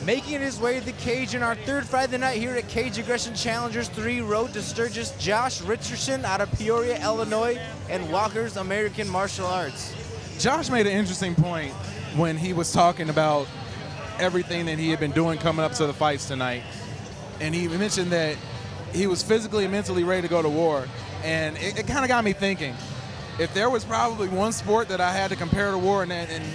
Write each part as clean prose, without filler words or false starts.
Making his way to the cage in our third Friday night here at Cage Aggression Challengers 3 Road to Sturgis, Josh Richardson out of Peoria, Illinois, and Walker's American Martial Arts. Josh made an interesting point when he was talking about everything that he had been doing coming up to the fights tonight. And he mentioned that he was physically and mentally ready to go to war. And it kind of got me thinking, if there was probably one sport that I had to compare to war, and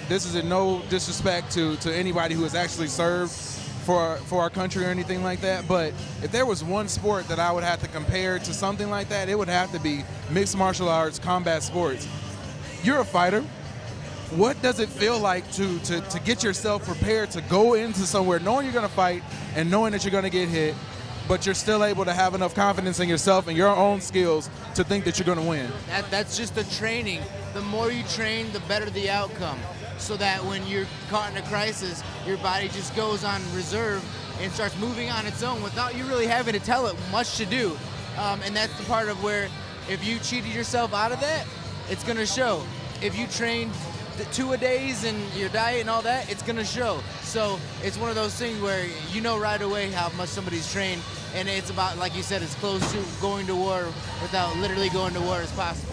this is in no disrespect to anybody who has actually served for our country or anything like that, but if there was one sport that I would have to compare to something like that, it would have to be mixed martial arts, combat sports. You're a fighter. What does it feel like to get yourself prepared to go into somewhere knowing you're going to fight and knowing that you're going to get hit, but you're still able to have enough confidence in yourself and your own skills to think that you're going to win? That's just the training. The more you train, the better the outcome. So that when you're caught in a crisis, your body just goes on reserve and starts moving on its own without you really having to tell it much to do. And that's the part of where if you cheated yourself out of that, it's going to show. If you trained the 2-a-days and your diet and all that, it's going to show. So it's one of those things where you know right away how much somebody's trained, and it's about, like you said, as close to going to war without literally going to war as possible.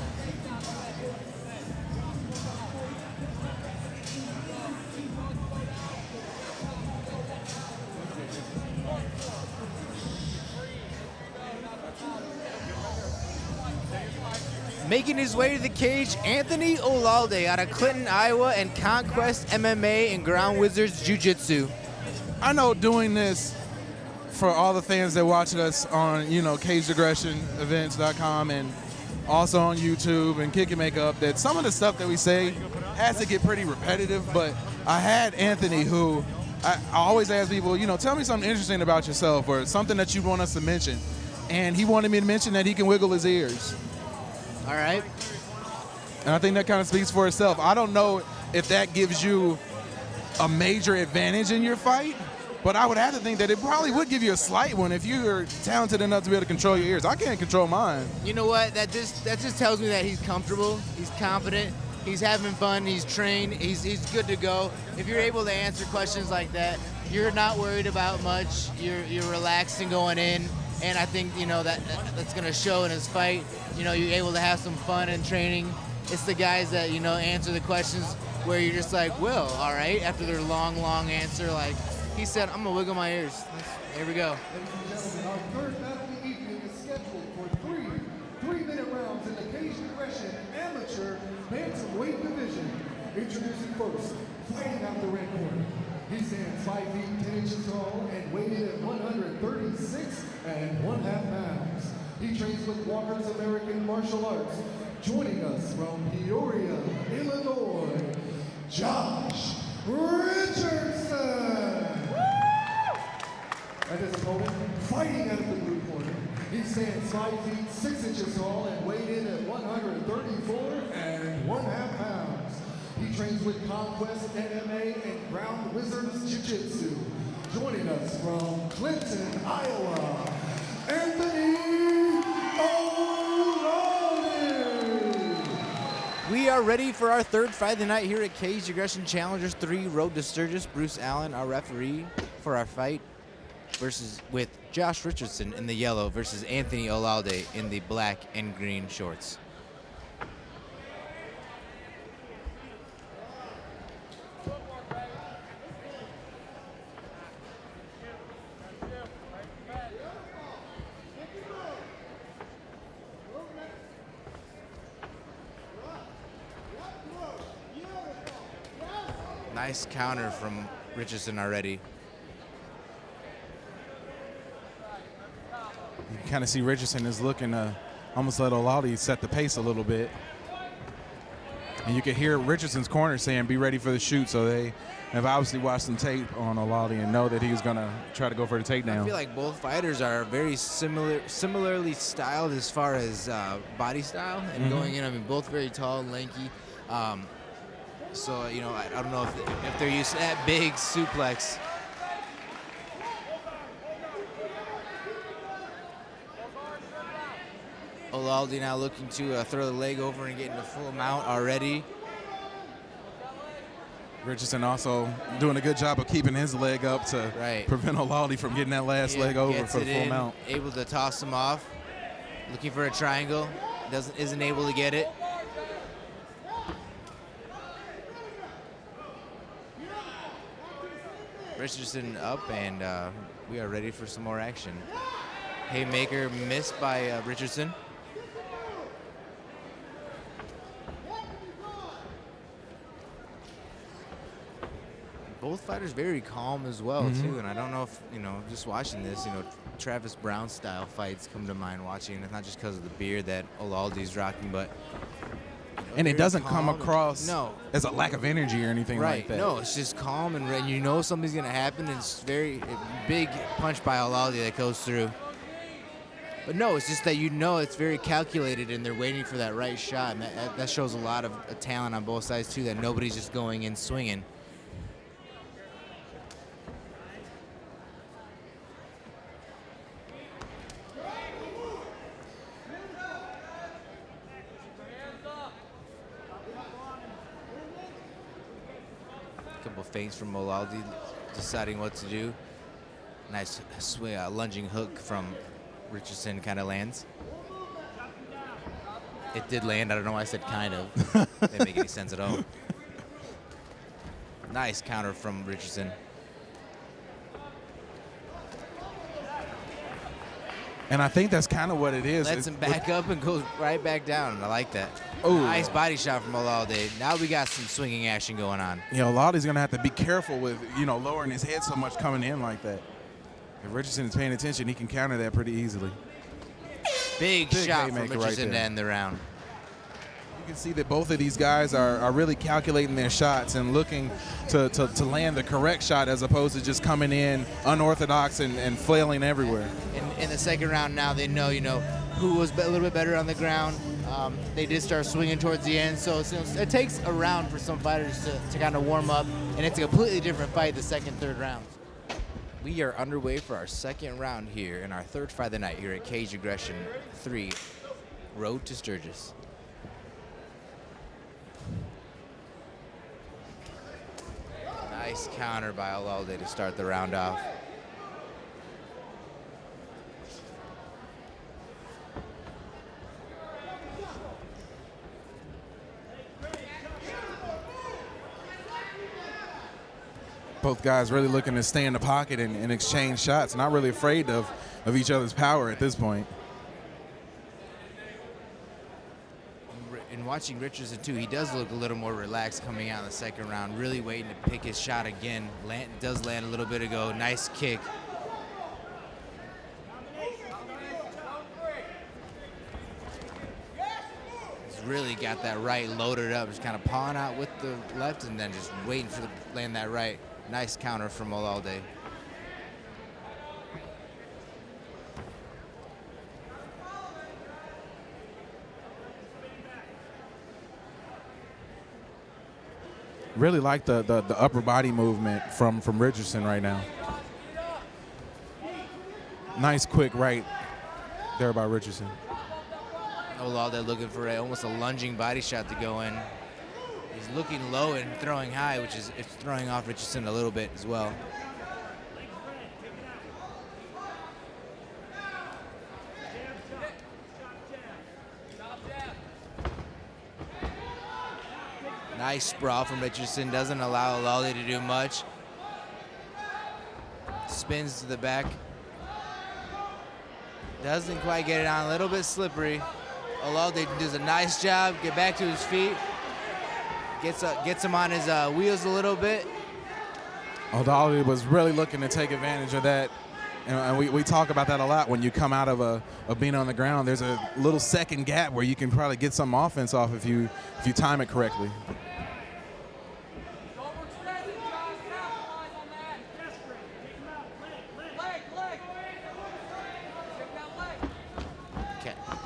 Making his way to the cage, Anthony Olalde out of Clinton, Iowa, and Conquest MMA and Ground Wizards Jiu-Jitsu. I know doing this for all the fans that watch us on, CageAggressionEvents.com and also on YouTube and Kick and Make Up, that some of the stuff that we say has to get pretty repetitive, but I had Anthony, who I always ask people, tell me something interesting about yourself or something that you want us to mention. And he wanted me to mention that he can wiggle his ears. All right. And I think that kind of speaks for itself. I don't know if that gives you a major advantage in your fight, but I would have to think that it probably would give you a slight one if you're talented enough to be able to control your ears. I can't control mine. You know what? That just tells me that he's comfortable, he's confident, he's having fun, he's trained, he's good to go. If you're able to answer questions like that, you're not worried about much. You're relaxed and going in. And I think, that's going to show in his fight. You're able to have some fun and training. It's the guys that, answer the questions where you're just like, well, all right, after their long answer, like he said, I'm going to wiggle my ears. Here we go. Ladies and gentlemen, our third battle of the evening is scheduled for three-minute rounds in the Cage Aggression Amateur Bantamweight Division. Introducing first, fighting out the red corner. He stands 5 feet 10 inches tall and weighed in at 136 1/2 pounds. He trains with Walker's American Martial Arts. Joining us from Peoria, Illinois, Josh Richardson. And his opponent, fighting out of the blue corner. He stands 5 feet 6 inches tall and weighed in at 134 1/2 pounds. He trains with Conquest MMA and Ground Wizards Jiu-Jitsu. Joining us from Clinton, Iowa, Anthony Olalde. We are ready for our third fight of the night here at Cage Aggression Challengers 3 Road to Sturgis. Bruce Allen, our referee for our fight, with Josh Richardson in the yellow versus Anthony Olalde in the black and green shorts. Nice counter from Richardson already. You can kind of see Richardson is looking to almost let Olalde set the pace a little bit. And you can hear Richardson's corner saying, be ready for the shoot. So they have obviously watched some tape on Olalde and know that he's going to try to go for the takedown. I feel like both fighters are very similarly styled as far as body style and going in. I mean, both very tall and lanky. So, I don't know if they're used to that big suplex. Olalde now looking to throw the leg over and get into full mount already. Richardson also doing a good job of keeping his leg up to prevent Olalde from getting that last leg over for the full mount. Able to toss him off. Looking for a triangle. Isn't able to get it. Richardson up, and we are ready for some more action. Haymaker missed by Richardson. Both fighters very calm as well, too. And I don't know if, just watching this, Travis Brown style fights come to mind watching. It's not just because of the beard that Olalde's rocking, but and it doesn't come across as a lack of energy or anything like that. No, it's just calm, and something's going to happen. And it's a big punch by Olalde that goes through. But no, it's just that it's very calculated, and they're waiting for that right shot. And that shows a lot of talent on both sides, too, that nobody's just going in swinging. Couple feints from Olalde, deciding what to do. Nice swing, lunging hook from Richardson kind of lands. It did land. I don't know why I said kind of. Didn't make any sense at all. Nice counter from Richardson. And I think that's kind of what it is. Lets him back up and goes right back down. I like that. Ooh. Nice body shot from Olalde. Now we got some swinging action going on. Olalde's going to have to be careful with, lowering his head so much coming in like that. If Richardson is paying attention, he can counter that pretty easily. Big shot from Richardson to end the round. You can see that both of these guys are really calculating their shots and looking to land the correct shot as opposed to just coming in unorthodox and flailing everywhere. In the second round now, they know, who was a little bit better on the ground. They did start swinging towards the end, so it takes a round for some fighters to kind of warm up, and it's a completely different fight the second, third rounds. We are underway for our second round here in our third fight of the night here at Cage Aggression 3, Road to Sturgis. Nice counter by Olalde to start the round off. Both guys really looking to stay in the pocket and exchange shots, not really afraid of each other's power at this point. And watching Richardson, too, he does look a little more relaxed coming out in the second round, really waiting to pick his shot again. Does land a little bit ago. Nice kick. He's really got that right loaded up, just kind of pawing out with the left and then just waiting for the land that right. Nice counter from Olalde. Really like the upper body movement from Richardson right now. Nice quick right there by Richardson. Olalde looking for almost a lunging body shot to go in. He's looking low and throwing high, which is throwing off Richardson a little bit as well. Nice sprawl from Richardson. Doesn't allow Olalde to do much. Spins to the back. Doesn't quite get it on. A little bit slippery. Olalde does a nice job. Get back to his feet. Gets him on his wheels a little bit. Olalde was really looking to take advantage of that. And we talk about that a lot when you come out of being on the ground. There's a little second gap where you can probably get some offense off if you time it correctly.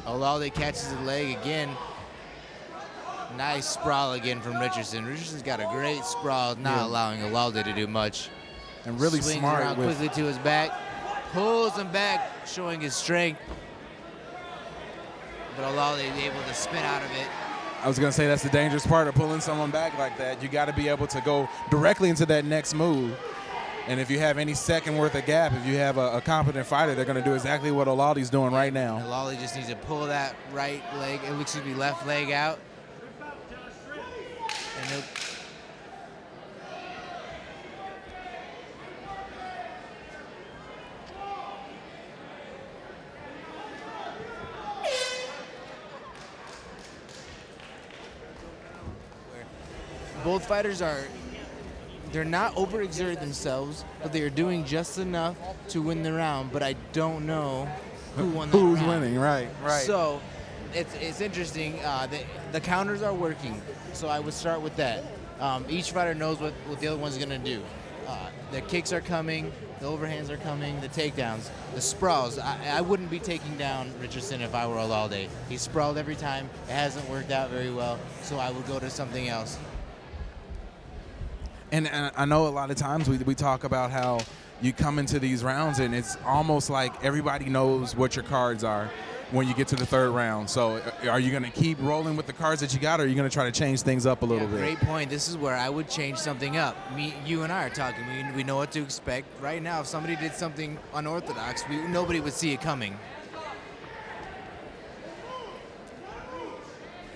Olalde catches the leg again. Nice sprawl again from Richardson. Richardson's got a great sprawl, not allowing Olalde to do much. And really swings smart around quickly to his back, pulls him back, showing his strength. But Olalde is able to spin out of it. I was going to say that's the dangerous part of pulling someone back like that. You got to be able to go directly into that next move. And if you have any second worth of gap, if you have a competent fighter, they're going to do exactly what Olalde's doing right now. Olalde just needs to pull that left leg out. And he'll both fighters they're not overexerting themselves, but they are doing just enough to win the round, but I don't know who won that Who's round. winning, right. So it's interesting. The counters are working, so I would start with that. Each fighter knows what the other one's going to do. The kicks are coming, the overhands are coming, the takedowns, the sprawls. I wouldn't be taking down Richardson if I were Olalde. He's sprawled every time. It hasn't worked out very well, so I would go to something else. And I know a lot of times we talk about how you come into these rounds and it's almost like everybody knows what your cards are when you get to the third round. So are you going to keep rolling with the cards that you got, or are you going to try to change things up a little bit? Great point. This is where I would change something up. You and I are talking. We know what to expect. Right now, if somebody did something unorthodox, nobody would see it coming.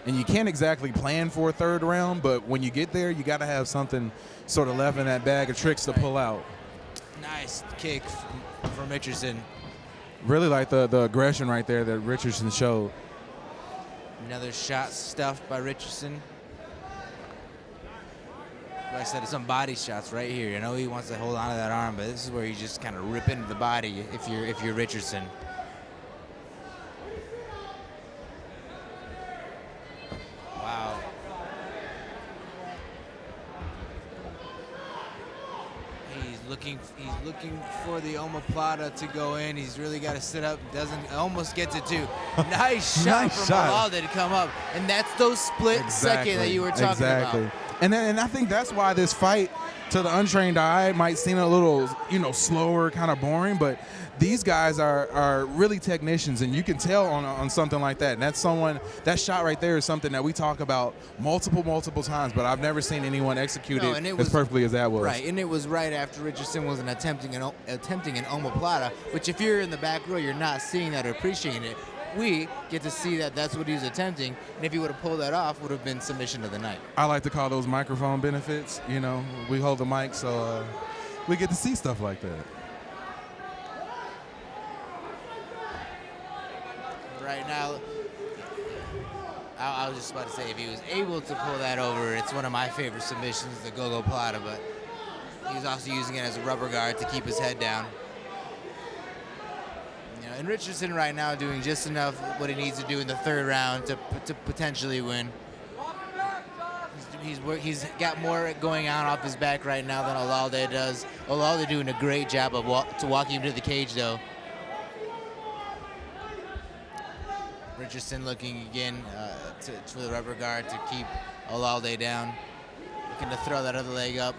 And you can't exactly plan for a third round, but when you get there, you got to have something sort of left in that bag of tricks to pull out. Nice kick from Richardson. Really like the aggression right there that Richardson showed. Another shot stuffed by Richardson. Like I said, some body shots right here. You know he wants to hold on to that arm, but this is where you just kind of rip into the body if you're Richardson. Wow. He's looking for the omoplata to go in. He's really got to sit up. Almost gets it too. Nice shot from Olalde to come up, and that's those split second that you were talking about. And I think that's why this fight, to the untrained eye, might seem a little, slower, kind of boring, but these guys are really technicians, and you can tell on something like that. And that shot right there is something that we talk about multiple times, but I've never seen anyone execute it as perfectly as that was. Right, and it was right after Richardson was attempting an omoplata, which if you're in the back row, you're not seeing that or appreciating it. We get to see that that's what he was attempting, and if he would have pulled that off, would have been submission of the night. I like to call those microphone benefits. We hold the mic, so we get to see stuff like that. Right now, I was just about to say, if he was able to pull that over, it's one of my favorite submissions, the go-go plata, but he's also using it as a rubber guard to keep his head down. And Richardson right now doing just enough what he needs to do in the third round to potentially win. He's got more going on off his back right now than Olalde does. Olalde doing a great job of walking him to the cage, though. Richardson looking again for the rubber guard to keep Olalde down. Looking to throw that other leg up.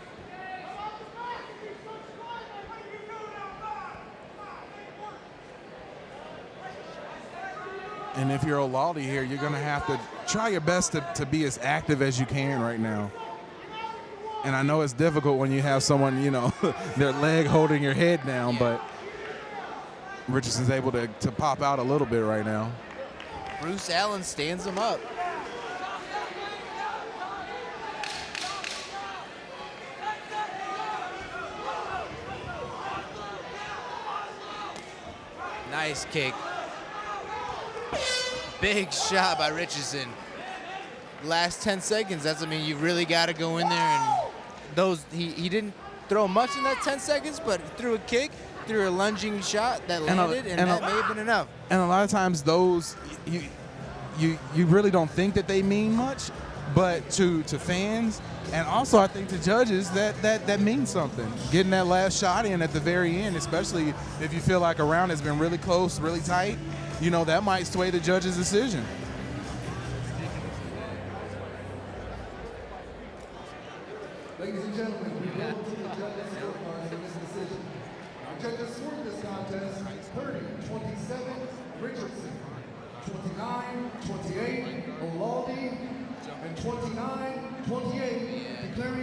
And if you're Olalde here, you're going to have to try your best to be as active as you can right now. And I know it's difficult when you have someone, their leg holding your head down, but Richardson's able to pop out a little bit right now. Bruce Allen stands him up. Nice kick. Big shot by Richardson. Last 10 seconds, you really got to go in there, and he didn't throw much in that 10 seconds, but threw a kick, threw a lunging shot that landed, and that may have been enough. And a lot of times those, you really don't think that they mean much, but to fans, and also I think to judges, that means something. Getting that last shot in at the very end, especially if you feel like a round has been really close, really tight, that might sway the judge's decision. Ladies and gentlemen, we go to the judges' scorecards for this decision. Our judges scored this contest 30-27 Richardson, 29-28 Olalde, and 29-28, declaring